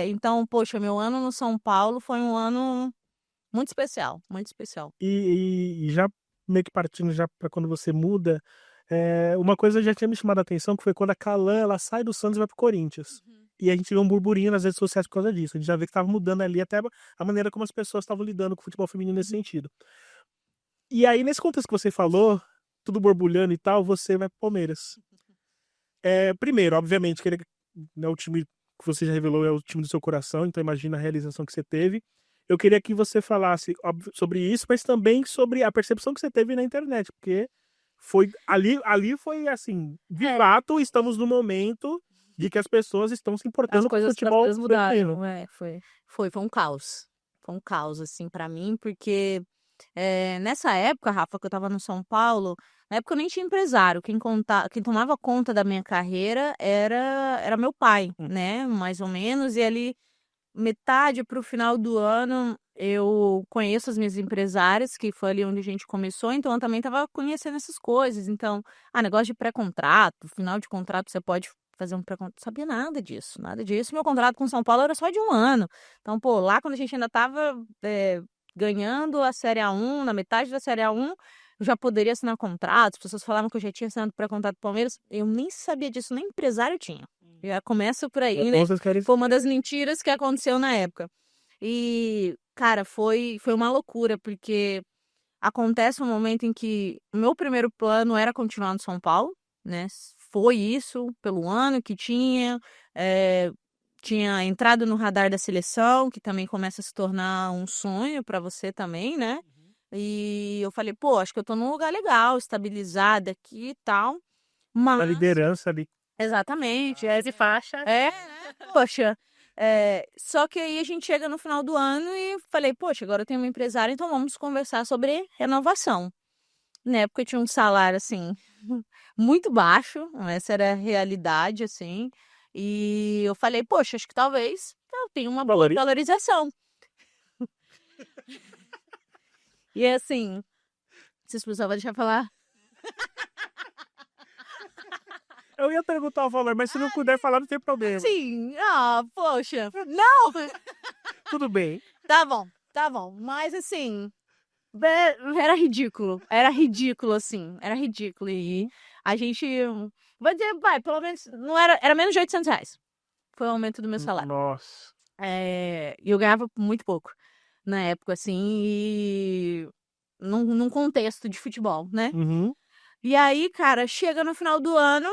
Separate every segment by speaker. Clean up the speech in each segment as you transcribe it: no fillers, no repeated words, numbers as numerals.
Speaker 1: Então, poxa, meu ano no São Paulo foi um ano muito especial, muito especial.
Speaker 2: E já meio que partindo já para quando você muda, uma coisa já tinha me chamado a atenção, que foi quando a Calan, ela sai do Santos e vai pro Corinthians.
Speaker 1: Uhum.
Speaker 2: E a gente vê um burburinho nas redes sociais por causa disso. A gente já vê que estava mudando ali até a maneira como as pessoas estavam lidando com o futebol feminino nesse sentido. E aí, nesse contexto que você falou, tudo borbulhando e tal, você vai pro Palmeiras. Primeiro, obviamente, que ele, né, o time que você já revelou é o time do seu coração, então imagina a realização que você teve. Eu queria que você falasse sobre isso, mas também sobre a percepção que você teve na internet, porque foi ali foi assim, de
Speaker 1: É,
Speaker 2: fato, estamos no momento de que as pessoas estão se
Speaker 1: as
Speaker 2: importando com o
Speaker 1: coisas
Speaker 2: futebol feminino.
Speaker 1: mudaram, foi um caos. Foi um caos, assim, pra mim, porque nessa época, Rafa, que eu tava no São Paulo, na época eu nem tinha empresário. Quem tomava conta da minha carreira era meu pai, né? Mais ou menos. E ali, metade pro final do ano, eu conheço as minhas empresárias, que foi ali onde a gente começou, então eu também tava conhecendo essas coisas. Então, negócio de pré-contrato, final de contrato, você pode fazer um pré-contrato. Não sabia nada disso, nada disso. Meu contrato com São Paulo era só de um ano. Então, pô, lá quando a gente ainda tava ganhando a Série A1, na metade da Série A1, eu já poderia assinar contrato. As pessoas falavam que eu já tinha assinado pré-contrato do Palmeiras. Eu nem sabia disso, nem empresário tinha. Já começa por aí, né?
Speaker 2: Então vocês querem.
Speaker 1: Foi uma das mentiras que aconteceu na época. E, cara, foi uma loucura, porque acontece um momento em que o meu primeiro plano era continuar no São Paulo, né? Foi isso, pelo ano que tinha entrado no radar da seleção, que também começa a se tornar um sonho para você também, né? E eu falei, pô, acho que eu tô num lugar legal, estabilizada aqui e tal.
Speaker 2: Na
Speaker 1: Mas,
Speaker 2: liderança ali.
Speaker 1: exatamente,
Speaker 3: De faixa.
Speaker 1: né? Poxa. Só que aí a gente chega no final do ano e falei, poxa, agora eu tenho uma empresária, então vamos conversar sobre renovação. Na época eu tinha um salário, assim, muito baixo, essa era a realidade, assim, e eu falei, poxa, acho que talvez eu tenha uma boa valorização. E assim, vocês precisavam deixar eu falar?
Speaker 2: Eu ia perguntar o valor, mas se não puder falar, não tem problema.
Speaker 1: Sim, poxa, não!
Speaker 2: Tudo bem.
Speaker 1: Tá bom, mas assim, era ridículo, assim, era ridículo, e a gente, vou dizer, vai, pelo menos, não era menos de R$ 800, foi o aumento do meu salário.
Speaker 2: Nossa.
Speaker 1: E eu ganhava muito pouco na época, assim, e num contexto de futebol, né?
Speaker 2: Uhum.
Speaker 1: E aí, cara, chega no final do ano,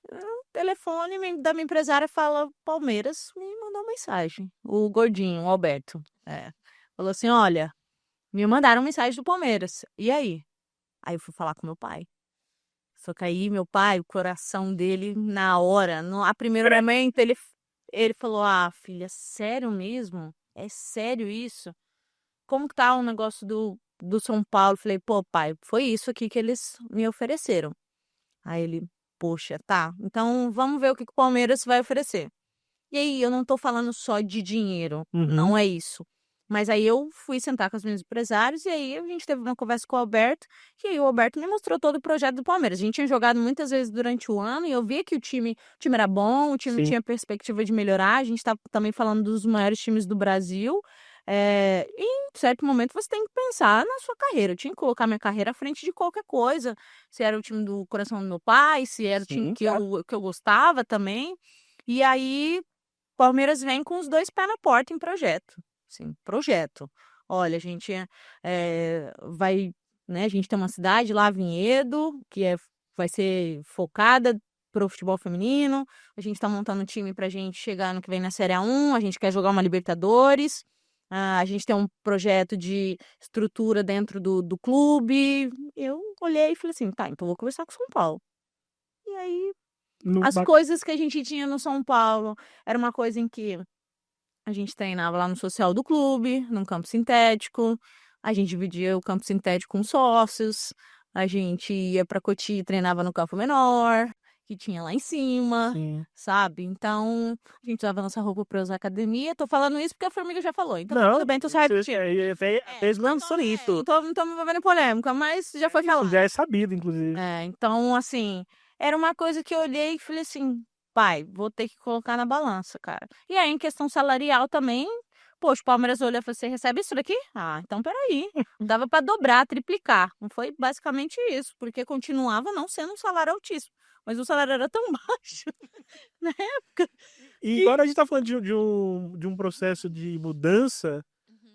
Speaker 1: o telefone da minha empresária fala, Palmeiras me mandou uma mensagem. O gordinho, o Alberto, falou assim, olha, me mandaram mensagem do Palmeiras, e aí? Aí eu fui falar com meu pai. Só que aí meu pai, o coração dele, na hora, a primeiro momento, ele falou, filha, sério mesmo? É sério isso? Como que tá o negócio do São Paulo? Falei, pô, pai, foi isso aqui que eles me ofereceram. Aí ele, poxa, tá, então vamos ver o que o Palmeiras vai oferecer. E aí, eu não tô falando só de dinheiro,
Speaker 2: Uhum.
Speaker 1: não é isso. Mas aí eu fui sentar com os meus empresários e aí a gente teve uma conversa com o Alberto, e aí o Alberto me mostrou todo o projeto do Palmeiras. A gente tinha jogado muitas vezes durante o ano e eu via que o time era bom, o time
Speaker 2: Sim.
Speaker 1: tinha perspectiva de melhorar. A gente tá também falando dos maiores times do Brasil. E em certo momento você tem que pensar na sua carreira. Eu tinha que colocar minha carreira à frente de qualquer coisa. Se era o time do coração do meu pai, se era o time
Speaker 2: Sim,
Speaker 1: que
Speaker 2: claro.
Speaker 1: eu gostava também. E aí Palmeiras vem com os dois pés na porta em projeto. Sim, projeto. Olha, a gente vai, né? A gente tem uma cidade lá, Vinhedo, que vai ser focada pro futebol feminino. A gente tá montando um time pra gente chegar no que vem na Série A1. A gente quer jogar uma Libertadores. A gente tem um projeto de estrutura dentro do clube. Eu olhei e falei assim, tá, então vou conversar com o São Paulo. E aí
Speaker 2: No,
Speaker 1: as coisas que a gente tinha no São Paulo era uma coisa em que a gente treinava lá no social do clube, num campo sintético, a gente dividia o campo sintético com sócios, a gente ia pra Cotia e treinava no campo menor, que tinha lá em cima,
Speaker 2: sim.
Speaker 1: sabe? Então, a gente usava nossa roupa pra usar academia. Tô falando isso porque a Formiga já falou, então tá
Speaker 2: Não,
Speaker 1: tudo bem, tô certinho.
Speaker 2: fez lançou isso.
Speaker 1: Não tô me envolvendo em polêmica, mas já foi
Speaker 2: Isso
Speaker 1: falado.
Speaker 2: já é sabido, inclusive.
Speaker 1: Então, assim, era uma coisa que eu olhei e falei assim, pai, vou ter que colocar na balança, cara. E aí, em questão salarial também, poxa, o Palmeiras olhou e falou: você recebe isso daqui? Ah, então peraí. Dava para dobrar, triplicar. Não foi basicamente isso, porque continuava não sendo um salário altíssimo. Mas o salário era tão baixo na época
Speaker 2: E
Speaker 1: que.
Speaker 2: agora a gente tá falando de um processo de mudança,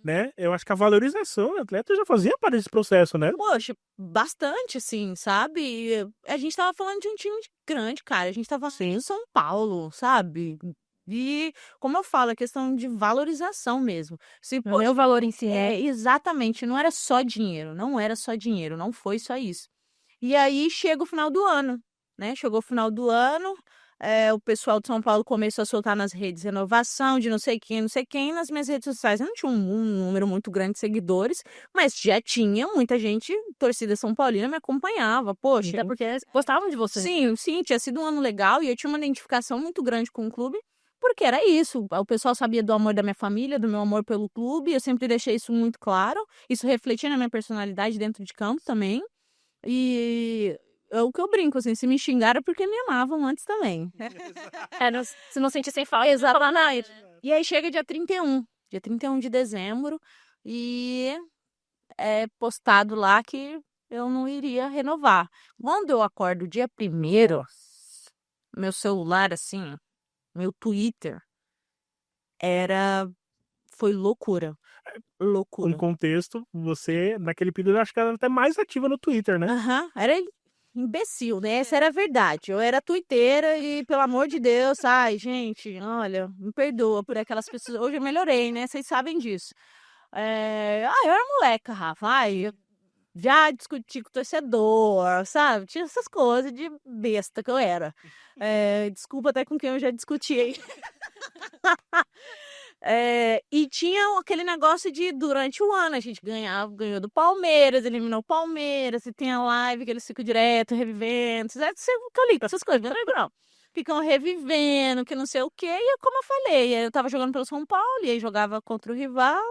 Speaker 2: né? Eu acho que a valorização do atleta já fazia parte desse processo, né?
Speaker 1: Poxa, bastante, assim, sabe? E a gente tava falando de um time grande, cara. A gente tava em São Paulo, sabe? E, como eu falo, é questão de valorização mesmo. Se,
Speaker 3: Não é o valor em si, né?
Speaker 1: exatamente, não era só dinheiro, não era só dinheiro, não foi só isso. E aí chega o final do ano, né? Chegou o final do ano, o pessoal de São Paulo começou a soltar nas redes renovação de não sei quem, não sei quem. Nas minhas redes sociais eu não tinha um número muito grande de seguidores, mas já tinha muita gente, torcida São Paulina, me acompanhava. Poxa,
Speaker 3: Até porque gostavam de você.
Speaker 1: sim, tinha sido um ano legal e eu tinha uma identificação muito grande com o clube. Porque era isso, o pessoal sabia do amor da minha família, do meu amor pelo clube, eu sempre deixei isso muito claro, isso refletia na minha personalidade dentro de campo também, e é o que eu brinco, assim, se me xingaram é porque me amavam antes também.
Speaker 3: Se não sentissem falta,
Speaker 1: Exato.
Speaker 3: falar, não,
Speaker 1: E aí chega dia 31 de dezembro, e é postado lá que eu não iria renovar. Quando eu acordo dia 1º, meu celular, assim, meu Twitter, foi loucura.
Speaker 2: Um
Speaker 1: Loucura.
Speaker 2: contexto, você, naquele período, eu acho que era até mais ativa no Twitter, né?
Speaker 1: Aham, era imbecil, né? Essa era a verdade. Eu era tuiteira e, pelo amor de Deus, ai, gente, olha, me perdoa por aquelas pessoas. Hoje eu melhorei, né? Vocês sabem disso. Eu era moleca, Rafa. Ai, eu já discuti com o torcedor, sabe? Tinha essas coisas de besta que eu era. Desculpa até com quem eu já discuti aí. E tinha aquele negócio de, durante o ano, a gente ganhou do Palmeiras, eliminou o Palmeiras, e tem a live que eles ficam direto, revivendo, essas coisas, não lembro não. Ficam revivendo, que não sei o quê, e como eu falei, eu tava jogando pelo São Paulo, e aí jogava contra o rival,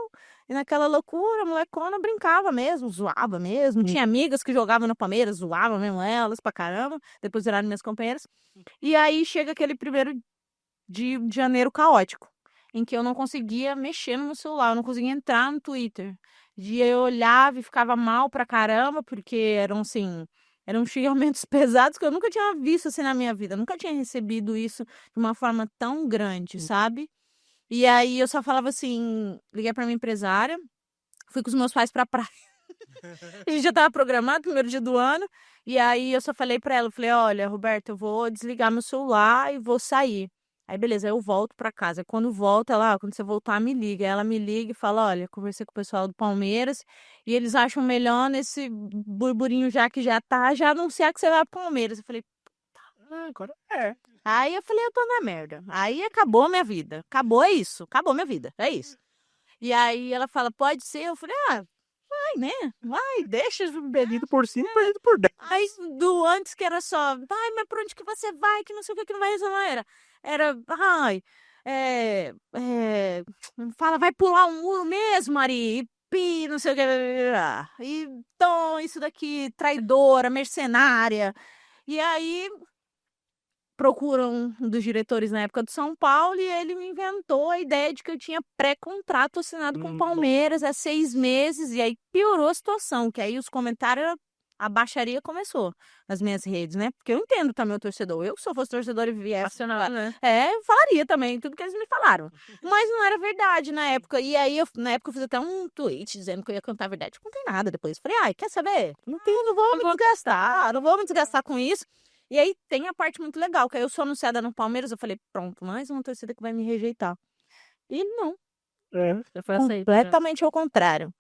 Speaker 1: e naquela loucura, a molecona brincava mesmo, zoava mesmo, tinha amigas que jogavam no Palmeiras, zoava mesmo elas pra caramba, depois viraram minhas companheiras, e aí chega aquele 1º de janeiro caótico, em que eu não conseguia mexer no meu celular, eu não conseguia entrar no Twitter. Eu olhava e ficava mal pra caramba, porque eram xingamentos pesados que eu nunca tinha visto assim na minha vida. Eu nunca tinha recebido isso de uma forma tão grande, sabe? E aí eu só falava assim, liguei pra minha empresária, fui com os meus pais pra praia. A gente já tava programado, 1º dia do ano, e aí eu só falei pra ela, eu falei, olha, Roberta, eu vou desligar meu celular e vou sair. Aí, beleza, aí eu volto pra casa. Quando volta, quando você voltar, me liga. Aí ela me liga e fala, olha, conversei com o pessoal do Palmeiras e eles acham melhor nesse burburinho já tá, já anunciar que você vai pro Palmeiras. Eu falei,
Speaker 2: Agora
Speaker 1: aí eu falei, eu tô na merda. Aí acabou a minha vida. Acabou, é isso. Acabou a minha vida, é isso. E aí ela fala, pode ser? Eu falei, vai, né? Vai, deixa os
Speaker 2: perdido por 5, perdido por 10.
Speaker 1: Aí do antes que era só, vai, mas pra onde que você vai? Que não sei o que não vai resolver. Ai, fala, vai pular um muro mesmo, Ari. E pi, não sei o que. E então, isso daqui, traidora, mercenária. E aí procuram um dos diretores na época do São Paulo e ele me inventou a ideia de que eu tinha pré-contrato assinado com o Palmeiras há 6 meses e aí piorou a situação, que aí os comentários, a baixaria começou nas minhas redes, né? Porque eu entendo também o torcedor. Eu, se eu fosse torcedor e viesse,
Speaker 3: né?
Speaker 1: eu falaria também tudo que eles me falaram. Mas não era verdade na época. E aí, na época, eu fiz até um tweet dizendo que eu ia cantar a verdade. Não contei nada depois. Falei, ai, quer saber? Não vou me desgastar. Não vou me desgastar com isso. E aí tem a parte muito legal, que aí eu sou anunciada no Palmeiras, eu falei, pronto, mais uma torcida que vai me rejeitar. E não,
Speaker 3: Já foi aceito.
Speaker 1: completamente ao contrário.